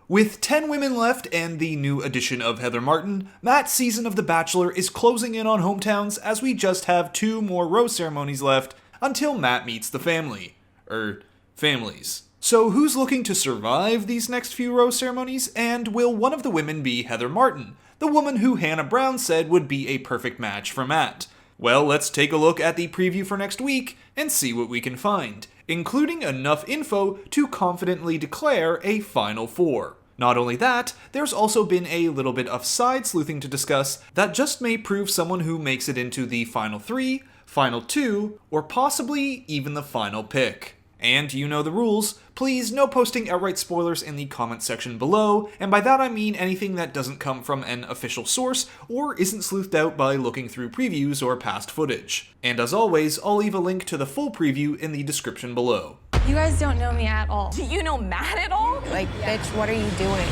With 10 women left and the new addition of Heather Martin, Matt's season of The Bachelor is closing in on hometowns as we just have 2 more rose ceremonies left until Matt meets the families. So who's looking to survive these next few rose ceremonies, and will one of the women be Heather Martin, the woman who Hannah Brown said would be a perfect match for Matt? Well, let's take a look at the preview for next week and see what we can find, including enough info to confidently declare a Final Four. Not only that, there's also been a little bit of side sleuthing to discuss that just may prove someone who makes it into the Final 3, Final 2, or possibly even the final pick. And you know the rules, please no posting outright spoilers in the comment section below, and by that I mean anything that doesn't come from an official source or isn't sleuthed out by looking through previews or past footage. And as always, I'll leave a link to the full preview in the description below. You guys don't know me at all. Do you know Matt at all? Like, bitch, what are you doing?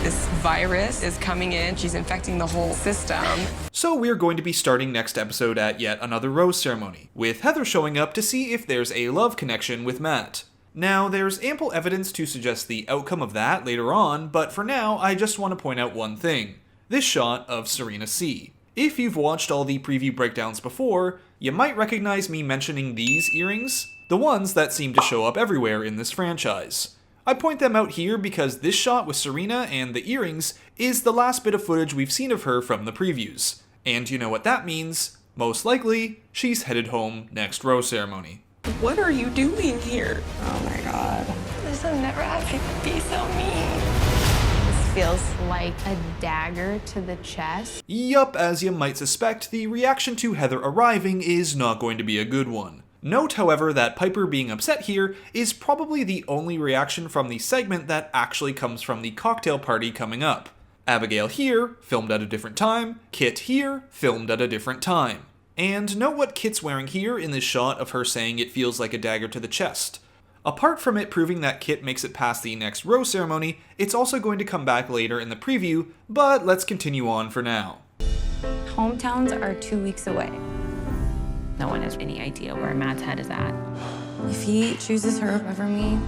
This virus is coming in, she's infecting the whole system. So we're going to be starting next episode at yet another rose ceremony, with Heather showing up to see if there's a love connection with Matt. Now, there's ample evidence to suggest the outcome of that later on, but for now, I just want to point out one thing. This shot of Serena C. If you've watched all the preview breakdowns before, you might recognize me mentioning these earrings, the ones that seem to show up everywhere in this franchise. I point them out here because this shot with Serena and the earrings is the last bit of footage we've seen of her from the previews. And you know what that means? Most likely, she's headed home next rose ceremony. What are you doing here? Oh my god. This will never have to be so mean. This feels like a dagger to the chest. Yup, as you might suspect, the reaction to Heather arriving is not going to be a good one. Note, however, that Piper being upset here is probably the only reaction from the segment that actually comes from the cocktail party coming up. Abigail here, filmed at a different time. Kit here, filmed at a different time. And note what Kit's wearing here in this shot of her saying it feels like a dagger to the chest. Apart from it proving that Kit makes it past the next rose ceremony, it's also going to come back later in the preview, but let's continue on for now. Hometowns are 2 weeks away. No one has any idea where Matt's head is at. If he chooses her over me,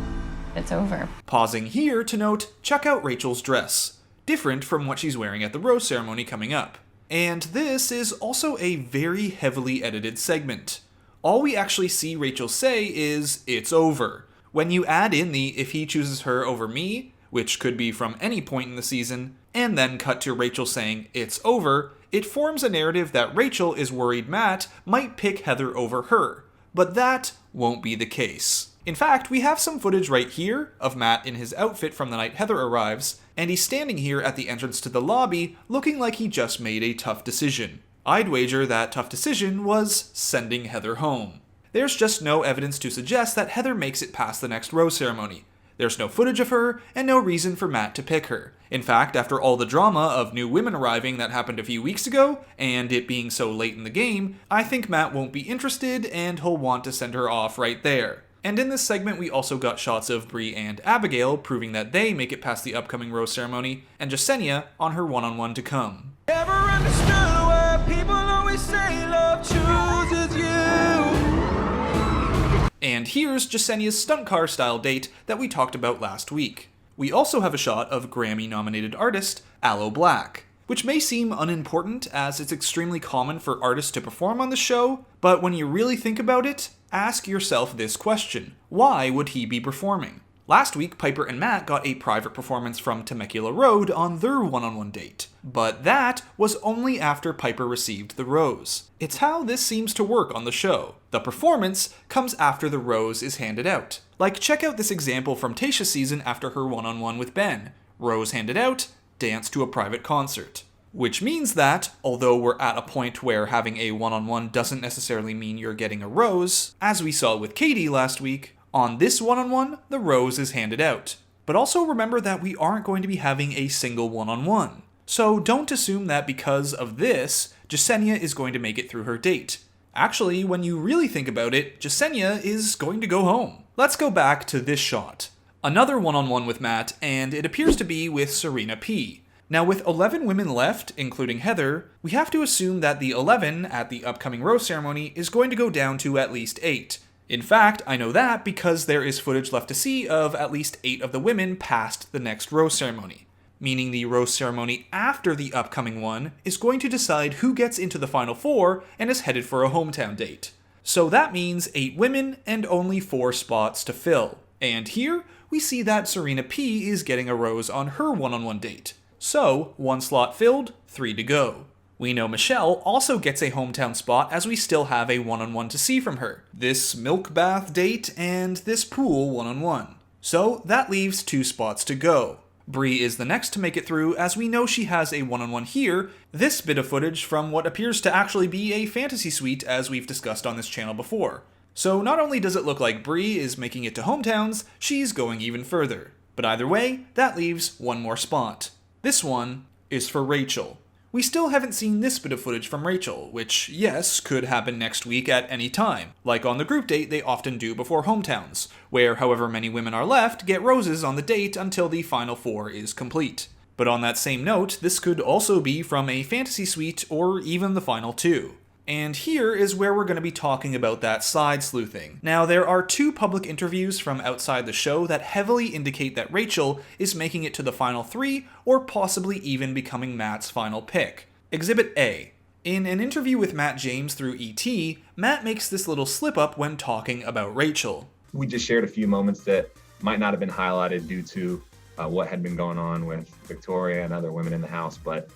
It's over. Pausing here to note, check out Rachel's dress. Different from what she's wearing at the rose ceremony coming up. And this is also a very heavily edited segment. All we actually see Rachel say is, "It's over." When you add in the "if he chooses her over me," which could be from any point in the season, and then cut to Rachel saying, "It's over," it forms a narrative that Rachel is worried Matt might pick Heather over her. But that won't be the case. In fact, we have some footage right here of Matt in his outfit from the night Heather arrives, and he's standing here at the entrance to the lobby looking like he just made a tough decision. I'd wager that tough decision was sending Heather home. There's just no evidence to suggest that Heather makes it past the next rose ceremony. There's no footage of her, and no reason for Matt to pick her. In fact, after all the drama of new women arriving that happened a few weeks ago, and it being so late in the game, I think Matt won't be interested, and he'll want to send her off right there. And in this segment, we also got shots of Bree and Abigail, proving that they make it past the upcoming rose ceremony, and Jasenia on her one-on-one to come. Never understood why people always say love chooses you. And here's Jasenia's stunt car style date that we talked about last week. We also have a shot of Grammy-nominated artist Aloe Blacc, which may seem unimportant as it's extremely common for artists to perform on the show, but when you really think about it, ask yourself this question: why would he be performing? Last week, Piper and Matt got a private performance from Temecula Road on their one-on-one date, but that was only after Piper received the rose. It's how this seems to work on the show. The performance comes after the rose is handed out. Like, check out this example from Tayshia's season after her one-on-one with Ben. Rose handed out, dance to a private concert. Which means that, although we're at a point where having a one-on-one doesn't necessarily mean you're getting a rose, as we saw with Katie last week, on this one-on-one, the rose is handed out. But also remember that we aren't going to be having a single one-on-one. So don't assume that because of this, Jasenia is going to make it through her date. Actually, when you really think about it, Jasenia is going to go home. Let's go back to this shot. Another one-on-one with Matt, and it appears to be with Serena P. Now with 11 women left, including Heather, we have to assume that the 11 at the upcoming rose ceremony is going to go down to at least 8. In fact, I know that because there is footage left to see of at least 8 of the women past the next rose ceremony, meaning the rose ceremony after the upcoming one is going to decide who gets into the final 4 and is headed for a hometown date. So that means 8 women and only 4 spots to fill. And here, we see that Serena P is getting a rose on her one-on-one date. So, 1 slot filled, 3 to go. We know Michelle also gets a hometown spot as we still have a one-on-one to see from her. This milk bath date and this pool one-on-one. So that leaves 2 spots to go. Bree is the next to make it through as we know she has a one-on-one here, this bit of footage from what appears to actually be a fantasy suite as we've discussed on this channel before. So not only does it look like Bree is making it to hometowns, she's going even further. But either way, that leaves 1 more spot. This one is for Rachel. We still haven't seen this bit of footage from Rachel, which, yes, could happen next week at any time, like on the group date they often do before hometowns, where however many women are left get roses on the date until the final 4 is complete. But on that same note, this could also be from a fantasy suite or even the final 2. And here is where we're going to be talking about that side sleuthing. Now, there are 2 public interviews from outside the show that heavily indicate that Rachel is making it to the final 3, or possibly even becoming Matt's final pick. Exhibit A. In an interview with Matt James through ET, Matt makes this little slip-up when talking about Rachel. We just shared a few moments that might not have been highlighted due to what had been going on with Victoria and other women in the house, but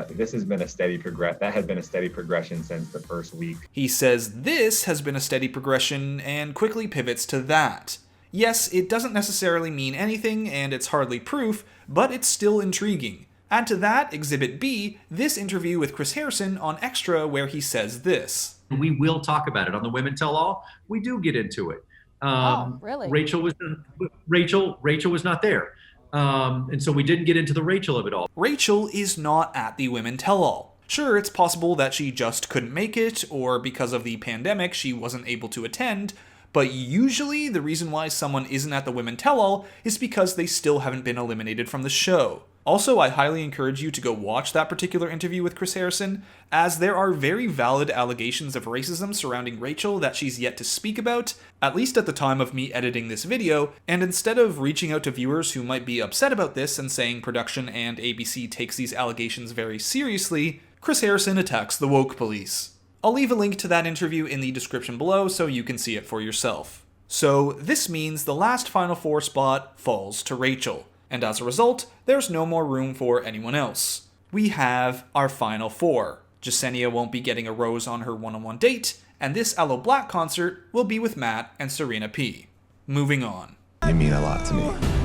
this has been a steady progression since the first week. He says this has been a steady progression and quickly pivots to that. Yes, it doesn't necessarily mean anything and it's hardly proof, but it's still intriguing. Add to that, Exhibit B, this interview with Chris Harrison on Extra where he says this. We will talk about it on the Women Tell All. We do get into it. Really? Rachel was not there. And so we didn't get into the Rachel of it all. Rachel is not at the Women Tell All. Sure, it's possible that she just couldn't make it, or because of the pandemic she wasn't able to attend, but usually the reason why someone isn't at the Women Tell All is because they still haven't been eliminated from the show. Also, I highly encourage you to go watch that particular interview with Chris Harrison, as there are very valid allegations of racism surrounding Rachel that she's yet to speak about, at least at the time of me editing this video, and instead of reaching out to viewers who might be upset about this and saying production and ABC takes these allegations very seriously, Chris Harrison attacks the woke police. I'll leave a link to that interview in the description below so you can see it for yourself. So this means the last Final 4 spot falls to Rachel. And as a result, there's no more room for anyone else. We have our final 4. Jasenia won't be getting a rose on her one-on-one date, and this Aloe Blacc concert will be with Matt and Serena P. Moving on. You mean a lot to me,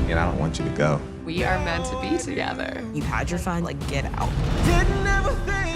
and I don't want you to go. We are meant to be together. You've had your fun, get out.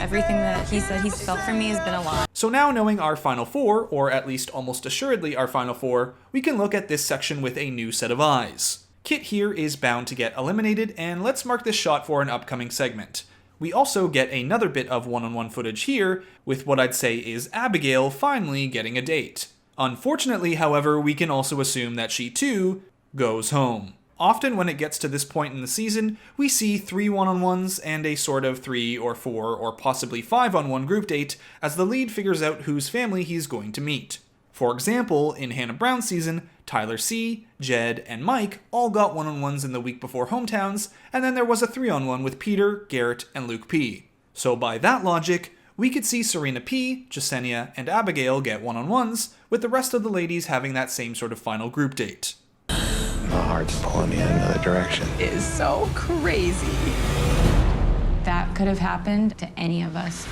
Everything that he said he's felt for me has been a lot. So now knowing our final 4, or at least almost assuredly our final 4, we can look at this section with a new set of eyes. Kit here is bound to get eliminated, and let's mark this shot for an upcoming segment. We also get another bit of one-on-one footage here, with what I'd say is Abigail finally getting a date. Unfortunately, however, we can also assume that she too goes home. Often when it gets to this point in the season, we see 3 one-on-ones and a sort of 3 or 4 or possibly 5-on-1 group date as the lead figures out whose family he's going to meet. For example, in Hannah Brown's season, Tyler C., Jed, and Mike all got one-on-ones in the week before hometowns, and then there was a 3-on-1 with Peter, Garrett, and Luke P. So by that logic, we could see Serena P., Jasenia, and Abigail get one-on-ones, with the rest of the ladies having that same sort of final group date. My heart's pulling me in another direction. It is so crazy. That could have happened to any of us.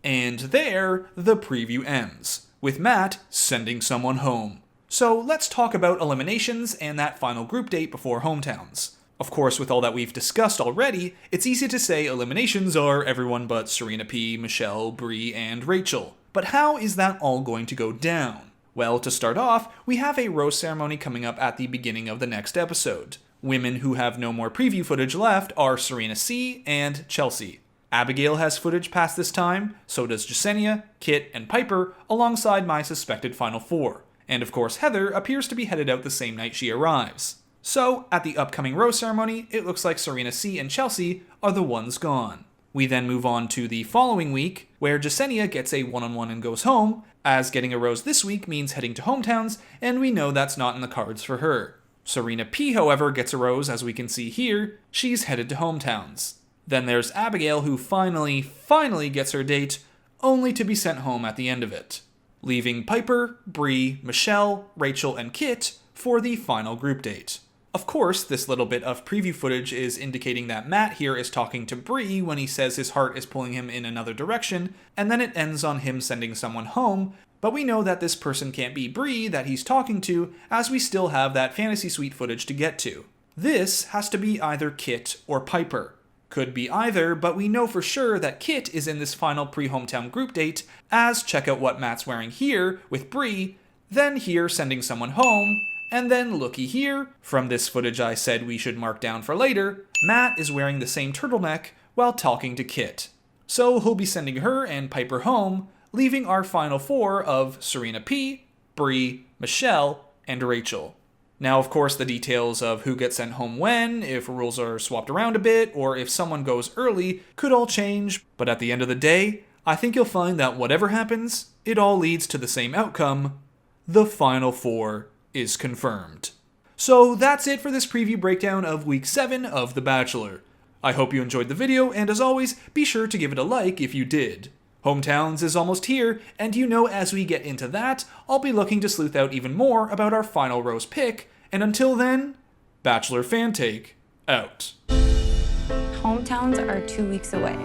And there, the preview ends, with Matt sending someone home. So let's talk about eliminations and that final group date before hometowns. Of course, with all that we've discussed already, it's easy to say eliminations are everyone but Serena P., Michelle, Bree, and Rachel. But how is that all going to go down? Well, to start off, we have a rose ceremony coming up at the beginning of the next episode. Women who have no more preview footage left are Serena C. and Chelsea. Abigail has footage past this time, so does Jasenia, Kit, and Piper, alongside my suspected final 4. And of course Heather appears to be headed out the same night she arrives. So, at the upcoming rose ceremony, it looks like Serena C. and Chelsea are the ones gone. We then move on to the following week, where Jasenia gets a one-on-one and goes home, as getting a rose this week means heading to hometowns, and we know that's not in the cards for her. Serena P, however, gets a rose, as we can see here. She's headed to hometowns. Then there's Abigail, who finally gets her date, only to be sent home at the end of it, leaving Piper, Bree, Michelle, Rachel, and Kit for the final group date. Of course, this little bit of preview footage is indicating that Matt here is talking to Bree when he says his heart is pulling him in another direction, and then it ends on him sending someone home, but we know that this person can't be Bree that he's talking to, as we still have that fantasy suite footage to get to. This has to be either Kit or Piper. Could be either, but we know for sure that Kit is in this final pre-hometown group date, as check out what Matt's wearing here with Bree, then here sending someone home, and then looky here, from this footage I said we should mark down for later, Matt is wearing the same turtleneck while talking to Kit. So he'll be sending her and Piper home, leaving our final four of Serena P, Bree, Michelle, and Rachel. Now, of course, the details of who gets sent home when, if rules are swapped around a bit, or if someone goes early, could all change, but at the end of the day, I think you'll find that whatever happens, it all leads to the same outcome. The final four is confirmed. So that's it for this preview breakdown of Week 7 of The Bachelor. I hope you enjoyed the video, and as always, be sure to give it a like if you did. Hometowns is almost here, and you know as we get into that, I'll be looking to sleuth out even more about our final rose pick, and until then, Bachelor Fan Take, out. Hometowns are 2 weeks away.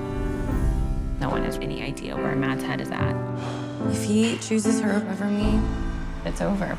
No one has any idea where Matt's head is at. If he chooses her over me, it's over.